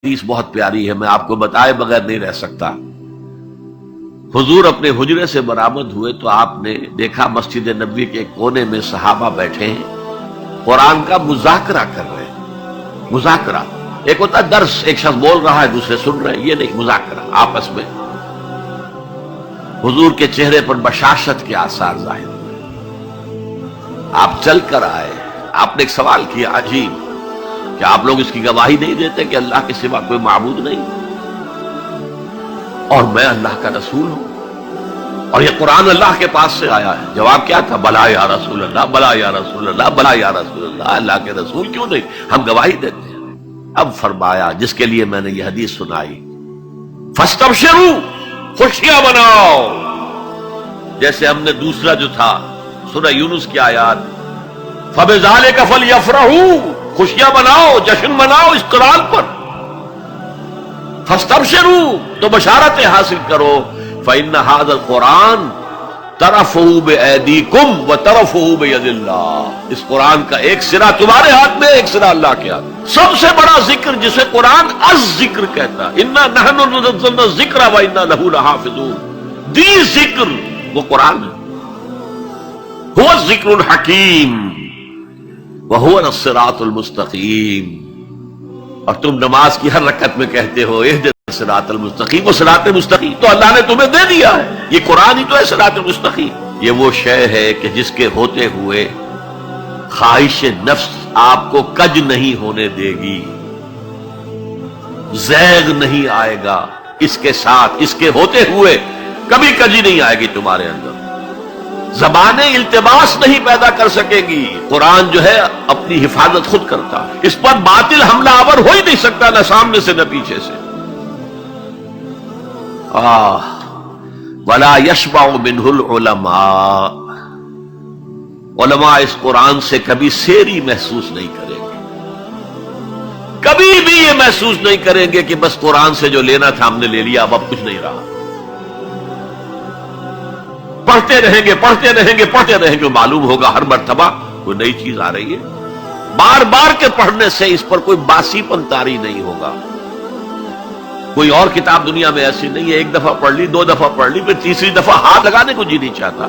حدیث بہت پیاری ہے، میں آپ کو بتائے بغیر نہیں رہ سکتا۔ حضور اپنے حجرے سے برآمد ہوئے تو آپ نے دیکھا مسجد نبوی کے کونے میں صحابہ بیٹھے ہیں، قرآن کا مذاکرہ کر رہے ہیں۔ مذاکرہ ایک ہوتا ہے درس، ایک شخص بول رہا ہے دوسرے سن رہے ہیں، یہ نہیں، مذاکرہ آپس میں۔ حضور کے چہرے پر بشاشت کے آثار ظاہر ہوئے۔ آپ چل کر آئے، آپ نے ایک سوال کیا عجیب کہ آپ لوگ اس کی گواہی نہیں دیتے کہ اللہ کے سوا کوئی معبود نہیں اور میں اللہ کا رسول ہوں اور یہ قرآن اللہ کے پاس سے آیا ہے؟ جواب کیا تھا؟ بلا یا رسول اللہ، بلا یا رسول اللہ، بلا یا رسول اللہ۔ اللہ کے رسول کیوں نہیں، ہم گواہی دیتے ہیں۔ اب فرمایا جس کے لیے میں نے یہ حدیث سنائی، فاستبشروا، خوشیاں مناؤ، جیسے ہم نے دوسرا جو تھا سورہ یونس کی آیات، فبذالک فلیفرحوا، خوشیاں مناؤ، جشن مناؤ اس قرآن پر۔ فاستبشروا، تو بشارتیں حاصل کرو، فإن هذا القرآن طرفه بأيديكم وطرفه بيد اللہ، اس قرآن کا ایک سرا تمہارے ہاتھ میں، ایک سرا اللہ کے ہاتھ میں۔ سب سے بڑا ذکر جسے قرآن از ذکر کہتا، انا نحن نزلنا الذکر وانا له لحافظون، دی ذکر وہ قرآن ہے، هو الذکر الحکیم وهو الصراط المستقیم۔ اور تم نماز کی ہر رکعت میں کہتے ہو اہدنا الصراط المستقیم، وہ صراط مستقیم تو اللہ نے تمہیں دے دیا ہے، یہ قرآن ہی تو ہے صراط المستقیم۔ یہ وہ شے ہے کہ جس کے ہوتے ہوئے خواہش نفس آپ کو کج نہیں ہونے دے گی، زیغ نہیں آئے گا اس کے ساتھ، اس کے ہوتے ہوئے کبھی کجی نہیں آئے گی تمہارے اندر، زبانیں التباس نہیں پیدا کر سکے گی۔ قرآن جو ہے اپنی حفاظت خود کرتا، اس پر باطل حملہ آور ہو ہی نہیں سکتا، نہ سامنے سے نہ پیچھے سے۔ وَلَا يَشْبَعُ مِنْهُ الْعُلَمَاءُ، علماء اس قرآن سے کبھی سیری محسوس نہیں کریں گے، کبھی بھی یہ محسوس نہیں کریں گے کہ بس قرآن سے جو لینا تھا ہم نے لے لیا، اب کچھ نہیں رہا۔ پڑھتے رہیں گے، پڑھتے رہیں گے، پڑھتے رہیں گے، معلوم ہوگا ہر مرتبہ کوئی نئی چیز آ رہی ہے۔ بار بار کے پڑھنے سے اس پر کوئی باسی پن طاری نہیں ہوگا۔ کوئی اور کتاب دنیا میں ایسی نہیں ہے، ایک دفعہ پڑھ لی، دو دفعہ پڑھ لی، پھر تیسری دفعہ ہاتھ لگانے کو جی نہیں چاہتا،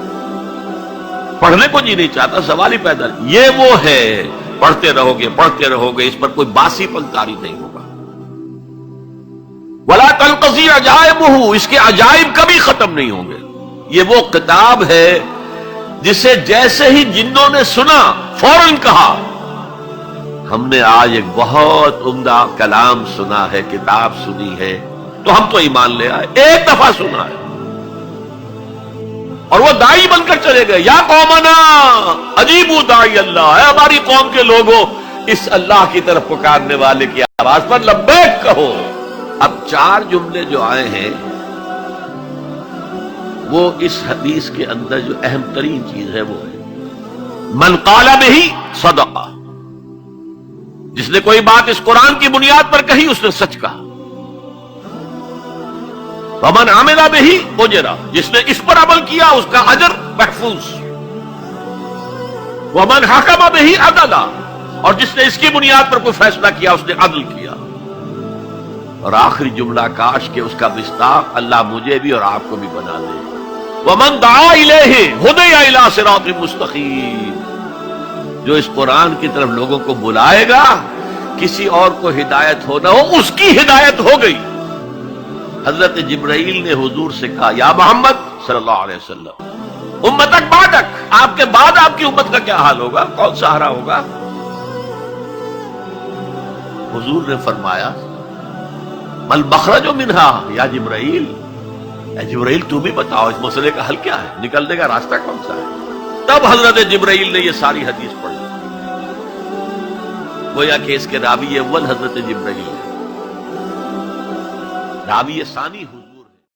پڑھنے کو جی نہیں چاہتا، سوال ہی پیدا نہیں۔ یہ وہ ہے، پڑھتے رہو گے، پڑھتے رہو گے، اس پر کوئی باسی پن طاری نہیں ہوگا۔ وَلَا تَنْقَضِي عَجَائِبُهُ، اس کے عجائب کبھی ختم نہیں ہوں گے۔ یہ وہ کتاب ہے جسے جیسے ہی جنوں نے سنا فوراً کہا ہم نے آج ایک بہت عمدہ کلام سنا ہے، کتاب سنی ہے، تو ہم تو ایمان لے آئے، ایک دفعہ سنا ہے اور وہ داعی بن کر چلے گئے۔ یا قومنا اجیبوا داعی اللہ، اے ہماری قوم کے لوگوں، اس اللہ کی طرف پکارنے والے کی آواز پر لبیک کہو۔ اب چار جملے جو آئے ہیں وہ اس حدیث کے اندر جو اہم ترین چیز ہے وہ ہے من قال بہ صدق، جس نے کوئی بات اس قرآن کی بنیاد پر کہی اس نے سچ کہا۔ ومن عمل بہ اجر، جس نے اس پر عمل کیا اس کا اجر محفوظ۔ ومن حکم بہ عدل، اور جس نے اس کی بنیاد پر کوئی فیصلہ کیا اس نے عدل کیا۔ اور آخری جملہ کاش کہ اس کا مصداق اللہ مجھے بھی اور آپ کو بھی بنا دے، وَمَن دَعَا إِلَيْهِ هُدِيَ إِلَىٰ صِرَاطٍ مُسْتَقِيمٍ، جو اس قرآن کی طرف لوگوں کو بلائے گا، کسی اور کو ہدایت ہو نہ ہو، اس کی ہدایت ہو گئی۔ حضرت جبرائیل نے حضور سے کہا یا محمد صلی اللہ علیہ وسلم امتک بعدک، آپ کے بعد آپ کی امت کا کیا حال ہوگا، کون سہارا ہوگا؟ حضور نے فرمایا مل مخرج منہا یا جبرائیل، اے جبرائیل تم ہی بتاؤ اس مسئلے کا حل کیا ہے، نکلنے کا راستہ کون سا ہے؟ تب حضرت جبرائیل نے یہ ساری حدیث پڑھی، گویا کہ اس کے راوی اول حضرت جبرائیل ہے، راوی ثانی